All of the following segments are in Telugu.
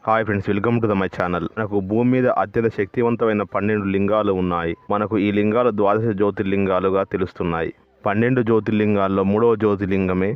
Hi friends, welcome to my channel. మనకు భూమి మీద అత్యంత శక్తివంతమైన 12 లింగాలు ఉన్నాయి. మనకు ఈ లింగాలు ద్వాదశ జ్యోతిర్లింగాలుగా తెలుస్తున్నాయి. 12 జ్యోతిర్లింగాల్లో 3వ జ్యోతిర్లింగమే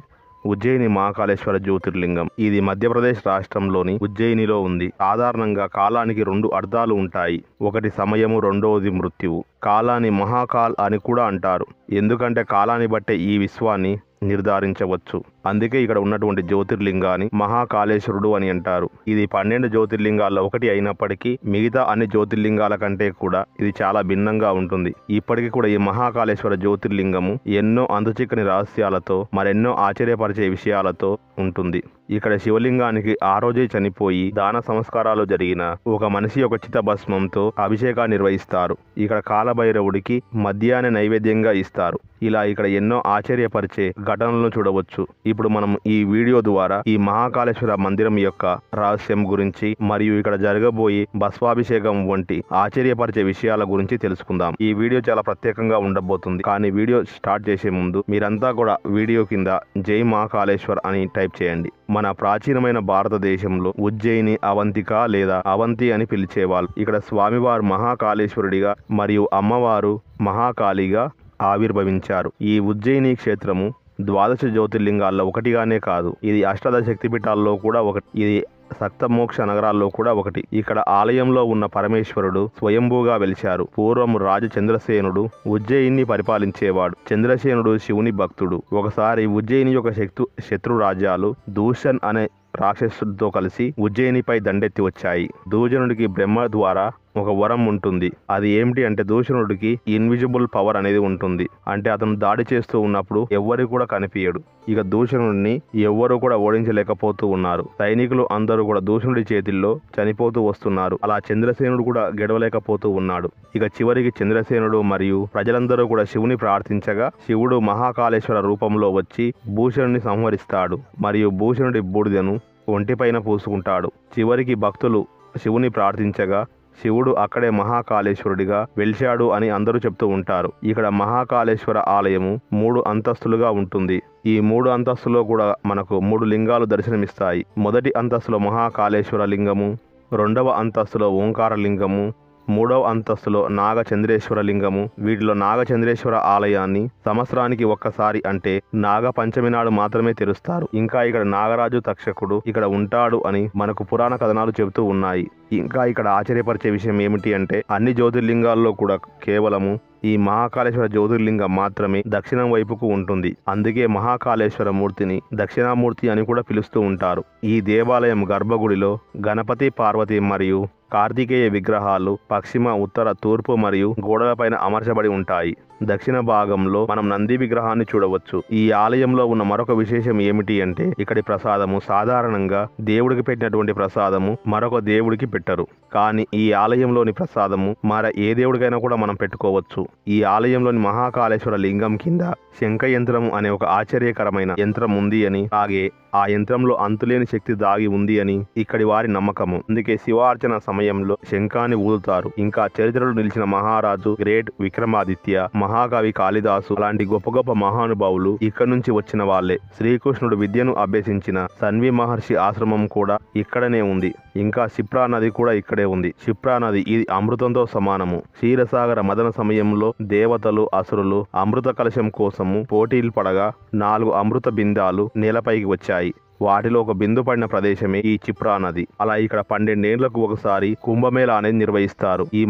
ఉజ్జయిని మహాకాళేశ్వర జ్యోతిర్లింగం. ఇది మధ్యప్రదేశ్ రాష్ట్రంలోని ఉజ్జయినిలో ఉంది. సాధారణంగా కాలానికి 2 అర్థాలు ఉంటాయి. ఒకటి సమయము, రెండవది మృత్యువు. కాలాన్ని మహాకాల్ అని కూడా అంటారు. ఎందుకంటే కాలాన్ని బట్టే ఈ విశ్వాన్ని నిర్ధారించవచ్చు. అందుకే ఇక్కడ ఉన్నటువంటి జ్యోతిర్లింగాన్ని మహాకాళేశ్వరుడు అని అంటారు. ఇది 12 జ్యోతిర్లింగాల్లో ఒకటి అయినప్పటికీ మిగతా అన్ని జ్యోతిర్లింగాల కంటే కూడా ఇది చాలా భిన్నంగా ఉంటుంది. ఇప్పటికీ కూడా ఈ మహాకాళేశ్వర జ్యోతిర్లింగము ఎన్నో అంతుచిక్కని రహస్యాలతో, మరెన్నో ఆశ్చర్యపరిచే విషయాలతో ఉంటుంది. ఇక్కడ శివలింగానికి ఆ రోజే చనిపోయి దాన సంస్కారాలు జరిగిన ఒక మనిషి యొక్క చితభస్మంతో అభిషేకాన్ని నిర్వహిస్తారు. ఇక్కడ కాలభైరవుడికి మద్యాన్ని నైవేద్యంగా ఇస్తారు. ఇలా ఇక్కడ ఎన్నో ఆశ్చర్యపరిచే ఘటనలను చూడవచ్చు. ఇప్పుడు మనం ఈ వీడియో ద్వారా ఈ మహాకాళేశ్వర మందిరం యొక్క రహస్యం గురించి మరియు ఇక్కడ జరగబోయే భస్వాభిషేకం వంటి ఆశ్చర్యపరిచే విషయాల గురించి తెలుసుకుందాం. ఈ వీడియో చాలా ప్రత్యేకంగా ఉండబోతుంది. కానీ వీడియో స్టార్ట్ చేసే ముందు మీరంతా కూడా వీడియో కింద జై మహాకాళేశ్వర్ అని టైప్ చేయండి. మన ప్రాచీనమైన భారతదేశంలో ఉజ్జయిని అవంతిక లేదా అవంతి అని పిలిచేవాళ్ళు. ఇక్కడ స్వామివారు మహాకాళేశ్వరుడిగా మరియు అమ్మవారు మహాకాళిగా ఆవిర్భవించారు. ఈ ఉజ్జయిని క్షేత్రము ద్వాదశ జ్యోతిర్లింగాల్లో ఒకటిగానే కాదు, ఇది అష్టాదశ శక్తిపీఠాల్లో కూడా ఒకటి. ఇది సప్తమోక్ష నగరాల్లో కూడా ఒకటి. ఇక్కడ ఆలయంలో ఉన్న పరమేశ్వరుడు స్వయంభూగా వెలిశారు. పూర్వం రాజు చంద్రసేనుడు ఉజ్జయిని పరిపాలించేవాడు. చంద్రసేనుడు శివుని భక్తుడు. ఒకసారి ఉజ్జయిని యొక్క శత్రు రాజ్యాలు దూషణ్ అనే రాక్షసుడితో కలిసి ఉజ్జయినిపై దండెత్తి వచ్చాయి. దూషణుడికి బ్రహ్మ ద్వారా ఒక వరం ఉంటుంది. అది ఏమిటి అంటే దూషణుడికి ఇన్విజిబుల్ పవర్ అనేది ఉంటుంది. అంటే అతను దాడి చేస్తూ ఉన్నప్పుడు ఎవ్వరు కూడా కనిపించడు. ఇక దూషణుడిని ఎవ్వరూ కూడా ఓడించలేకపోతూ ఉన్నారు. సైనికులు అందరూ కూడా దూషణుడి చేతిల్లో చనిపోతూ వస్తున్నారు. అలా చంద్రసేనుడు కూడా గెడవలేకపోతూ ఉన్నాడు. ఇక చివరికి చంద్రసేనుడు మరియు ప్రజలందరూ కూడా శివుని ప్రార్థించగా శివుడు మహాకాళేశ్వర రూపంలో వచ్చి భూషణుని సంహరిస్తాడు మరియు భూషణుడి బూడిదను ఒంటిపైన పూసుకుంటాడు. చివరికి భక్తులు శివుని ప్రార్థించగా శివుడు అక్కడే మహాకాళేశ్వరుడిగా వెలిశాడు అని అందరూ చెప్తూ ఉంటారు. ఇక్కడ మహాకాళేశ్వర ఆలయము 3 అంతస్తులుగా ఉంటుంది. ఈ 3 అంతస్తులో కూడా మనకు 3 లింగాలు దర్శనమిస్తాయి. మొదటి అంతస్తులో మహాకాళేశ్వర లింగము, 2వ అంతస్తులో ఓంకార లింగము, 3వ అంతస్తులో నాగచంద్రేశ్వర లింగము. వీటిలో నాగచంద్రేశ్వర ఆలయాన్ని సంవత్సరానికి ఒక్కసారి అంటే నాగ పంచమి నాడు మాత్రమే తెరుస్తారు. ఇంకా ఇక్కడ నాగరాజు తక్షకుడు ఇక్కడ ఉంటాడు అని మనకు పురాణ కథనాలు చెబుతూ ఉన్నాయి. ఇంకా ఇక్కడ ఆశ్చర్యపరిచే విషయం ఏమిటి అంటే అన్ని జ్యోతిర్లింగాల్లో కూడా కేవలము ఈ మహాకాళేశ్వర జ్యోతిర్లింగం మాత్రమే దక్షిణం వైపుకు ఉంటుంది. అందుకే మహాకాళేశ్వర మూర్తిని దక్షిణామూర్తి అని కూడా పిలుస్తూ ఉంటారు. ఈ దేవాలయం గర్భగుడిలో గణపతి, పార్వతి మరియు కార్తికేయ విగ్రహాలు పశ్చిమ, ఉత్తర, తూర్పు మరియు గోడలపైన అమర్చబడి ఉంటాయి. దక్షిణ భాగంలో మనం నంది విగ్రహాన్ని చూడవచ్చు. ఈ ఆలయంలో ఉన్న మరొక విశేషం ఏమిటి అంటే ఇక్కడి ప్రసాదము సాధారణంగా దేవుడికి పెట్టినటువంటి ప్రసాదము మరొక దేవుడికి పెట్టరు. కానీ ఈ ఆలయంలోని ప్రసాదము ఏ దేవుడికైనా కూడా మనం పెట్టుకోవచ్చు. ఈ ఆలయంలోని మహాకాళేశ్వర లింగం కింద శంఖ యంత్రం అనే ఒక ఆశ్చర్యకరమైన యంత్రం ఉంది అని, అలాగే ఆ యంత్రంలో అంతులేని శక్తి దాగి ఉంది అని ఇక్కడి వారి నమ్మకము. అందుకే శివార్చన సమయంలో శంఖాన్ని ఊదుతారు. ఇంకా చరిత్రలో నిలిచిన మహారాజు గ్రేట్ విక్రమాదిత్య, మహాకవి కాళిదాసు అలాంటి గొప్ప గొప్ప మహానుభావులు ఇక్కడి నుంచి వచ్చిన వాళ్లే. శ్రీకృష్ణుడు విద్యను అభ్యసించిన సన్వి మహర్షి ఆశ్రమం కూడా ఇక్కడనే ఉంది. ఇంకా క్షిప్రా నది కూడా ఇక్కడే ఉంది. క్షిప్రా నది ఇది అమృతంతో సమానము. క్షీరసాగర మదన సమయంలో దేవతలు, అసురులు అమృత కలశం కోసము పోటీలు పడగా 4 అమృత బిందాలు నేలపైకి వచ్చాయి. వాటిలో ఒక బిందు పడిన ప్రదేశమే ఈ క్షిప్రా నది. అలా ఇక్కడ 12 ఏళ్లకు ఒకసారి కుంభమేళ అనేది నిర్వహిస్తారు. ఈ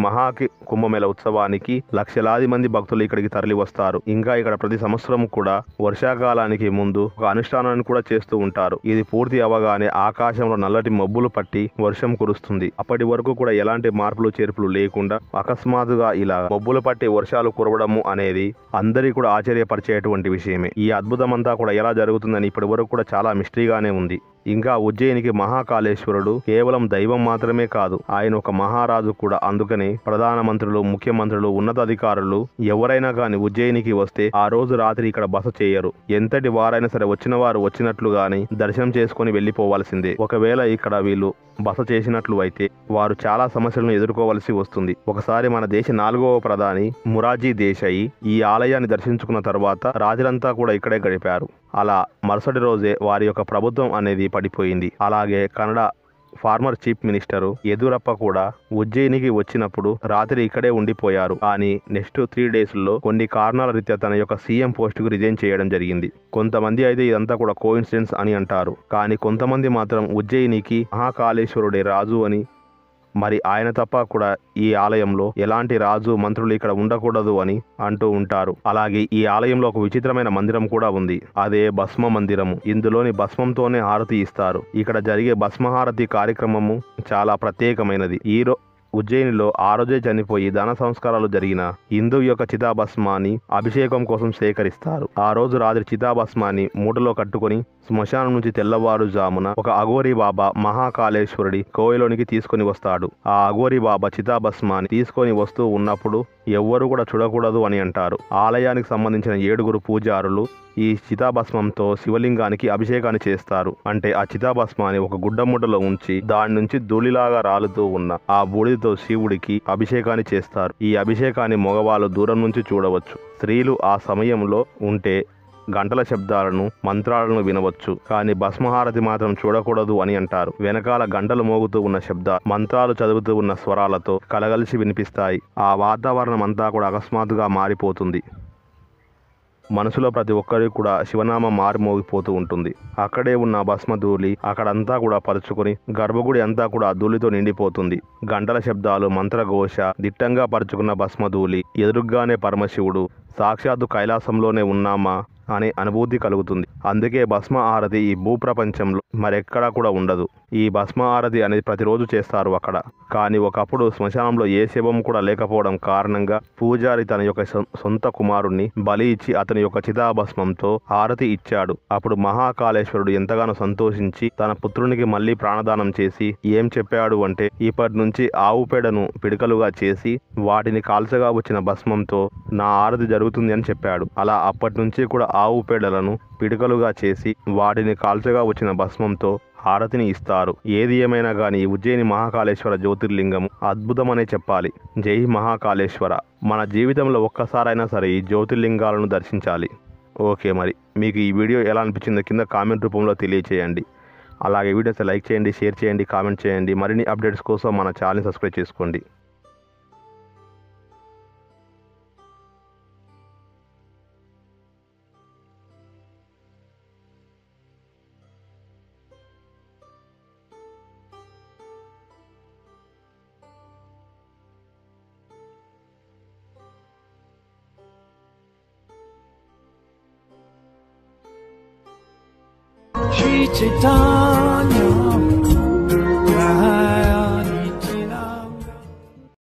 కుంభమేళ ఉత్సవానికి లక్షలాది మంది భక్తులు ఇక్కడికి తరలి వస్తారు. ఇంకా ఇక్కడ ప్రతి సంవత్సరం కూడా వర్షాకాలానికి ముందు ఒక అనుష్ఠానాన్ని కూడా చేస్తూ ఉంటారు. ఇది పూర్తి అవగానే ఆకాశంలో నల్లటి మబ్బులు పట్టి వర్షం కురుస్తుంది. అప్పటి వరకు కూడా ఎలాంటి మార్పులు చేర్పులు లేకుండా అకస్మాత్తుగా ఇలా మబ్బులు పట్టి వర్షాలు కురవడము అనేది అందరికీ కూడా ఆశ్చర్యపరిచేటువంటి విషయమే. ఈ అద్భుతం అంతా కూడా ఎలా జరుగుతుందని ఇప్పటి వరకు కూడా చాలా మిస్టరీగా ఉంది. ఇంకా ఉజ్జయినికి మహాకాళేశ్వరుడు కేవలం దైవం మాత్రమే కాదు, ఆయన ఒక మహారాజు కూడా. అందుకని ప్రధానమంత్రులు, ముఖ్యమంత్రులు, ఉన్నతాధికారులు ఎవరైనా కానీ ఉజ్జయినికి వస్తే ఆ రోజు రాత్రి ఇక్కడ బస చేయరు. ఎంతటి వారైనా సరే వచ్చిన వారు వచ్చినట్లు గాని దర్శనం చేసుకుని వెళ్లిపోవాల్సిందే. ఒకవేళ ఇక్కడ వీళ్ళు బస చేసినట్లు అయితే వారు చాలా సమస్యలను ఎదుర్కోవలసి వస్తుంది. ఒకసారి మన దేశ 4వ ప్రధాని మొరార్జీ దేశాయి ఈ ఆలయాన్ని దర్శించుకున్న తర్వాత రాజులంతా కూడా ఇక్కడే గడిపారు. అలా మరుసటి రోజే వారి యొక్క ప్రభుత్వం అనేది పడిపోయింది. అలాగే కన్నడ ఫార్మర్ చీఫ్ మినిస్టర్ యెదూరప్ప కూడా ఉజ్జయినికి వచ్చినప్పుడు రాత్రి ఇక్కడే ఉండిపోయారు. కానీ నెక్స్ట్ 3 days లో కొన్ని కారణాల రీత్యా తన యొక్క సీఎం పోస్ట్ కు రిజైన్ చేయడం జరిగింది. కొంతమంది అయితే ఇదంతా కూడా కోఇన్సిడెన్స్ అని అంటారు. కానీ కొంతమంది మాత్రం ఉజ్జయినికి మహాకాళేశ్వరుడే రాజు అని, మరి ఆయన తప్ప కూడా ఈ ఆలయంలో ఎలాంటి రాజు మంత్రులు ఇక్కడ ఉండకూడదు అని అంటూ ఉంటారు. అలాగే ఈ ఆలయంలో ఒక విచిత్రమైన మందిరం కూడా ఉంది. అదే భస్మ మందిరము. ఇందులోని భస్మంతోనే హారతి ఇస్తారు. ఇక్కడ జరిగే భస్మహారతి కార్యక్రమము చాలా ప్రత్యేకమైనది. ఉజ్జయినిలో ఆ రోజే చనిపోయి దాన సంస్కారాలు జరిగిన హిందూ యొక్క చితాభస్మాన్ని అభిషేకం కోసం సేకరిస్తారు. ఆ రోజు రాత్రి చితాభస్మాన్ని మూటలో కట్టుకొని శ్మశానం నుంచి తెల్లవారుజామున ఒక అఘోరి బాబా మహాకాళేశ్వరుడి కోవిలోనికి తీసుకొని వస్తాడు. ఆ అఘోరి బాబా చితాభస్మాన్ని తీసుకొని వస్తూ ఉన్నప్పుడు ఎవ్వరూ కూడా చూడకూడదు అని అంటారు. ఆలయానికి సంబంధించిన 7 పూజారులు ఈ చితాభస్మంతో శివలింగానికి అభిషేకాన్ని చేస్తారు. అంటే ఆ చితాభస్మాన్ని ఒక గుడ్డముడ్డలో ఉంచి దాని నుంచి ధూళిలాగా రాలుతూ ఉన్న ఆ బూడిదతో శివుడికి అభిషేకాన్ని చేస్తారు. ఈ అభిషేకాన్ని మగవాళ్ళు దూరం నుంచి చూడవచ్చు. స్త్రీలు ఆ సమయంలో ఉంటే గంటల శబ్దాలను, మంత్రాలను వినవచ్చు. కానీ భస్మహారతి మాత్రం చూడకూడదు అని అంటారు. వెనకాల గంటలు మోగుతూ ఉన్న శబ్ద, మంత్రాలు చదువుతూ ఉన్న స్వరాలతో కలగలిసి వినిపిస్తాయి. ఆ వాతావరణం అంతా కూడా అకస్మాత్తుగా మారిపోతుంది. మనసులో ప్రతి ఒక్కరికి కూడా శివనామం మారిమోగిపోతూ ఉంటుంది. అక్కడే ఉన్న భస్మ ధూళి అక్కడంతా కూడా పరుచుకొని గర్భగుడి అంతా కూడా ధూళితో నిండిపోతుంది. గంటల శబ్దాలు, మంత్రఘోష, దిట్టంగా పరుచుకున్న భస్మ ధూళి, ఎదురుగానే పరమశివుడు, సాక్షాత్తు కైలాసంలోనే ఉన్నామా అనే అనుభూతి కలుగుతుంది. అందుకే భస్మ ఆరతి ఈ భూప్రపంచంలో మరెక్కడా కూడా ఉండదు. ఈ భస్మ ఆరతి అనేది ప్రతిరోజు చేస్తారు అక్కడ. కానీ ఒకప్పుడు శ్మశానంలో ఏ శవం కూడా లేకపోవడం కారణంగా పూజారి తన యొక్క సొంత కుమారుణ్ణి బలి ఇచ్చి అతని యొక్క చితాభస్మంతో హారతి ఇచ్చాడు. అప్పుడు మహాకాళేశ్వరుడు ఎంతగానో సంతోషించి తన పుత్రునికి మళ్ళీ ప్రాణదానం చేసి ఏం చెప్పాడు అంటే, ఇప్పటి నుంచి ఆవు పేడను పిడికలుగా చేసి వాటిని కాల్చగా వచ్చిన భస్మంతో నా ఆరతి జరుగుతుంది అని చెప్పాడు. అలా అప్పటి నుంచి కూడా ఆవు పేడలను పిడికలుగా చేసి వాటిని కాల్చగా వచ్చిన భస్మంతో హారతిని ఇస్తారు. ఏది ఏమైనా కానీ ఉజ్జయిని మహాకాళేశ్వర జ్యోతిర్లింగం అద్భుతమనే చెప్పాలి. జై మహాకాళేశ్వర. మన జీవితంలో ఒక్కసారైనా సరే ఈ జ్యోతిర్లింగాలను దర్శించాలి. ఓకే, మరి మీకు ఈ వీడియో ఎలా అనిపించిందో కింద కామెంట్ రూపంలో తెలియచేయండి. అలాగే వీడియోస్ లైక్ చేయండి, షేర్ చేయండి, కామెంట్ చేయండి. మరిన్ని అప్డేట్స్ కోసం మన ఛానల్ని సబ్స్క్రైబ్ చేసుకోండి. Sri Chaitanya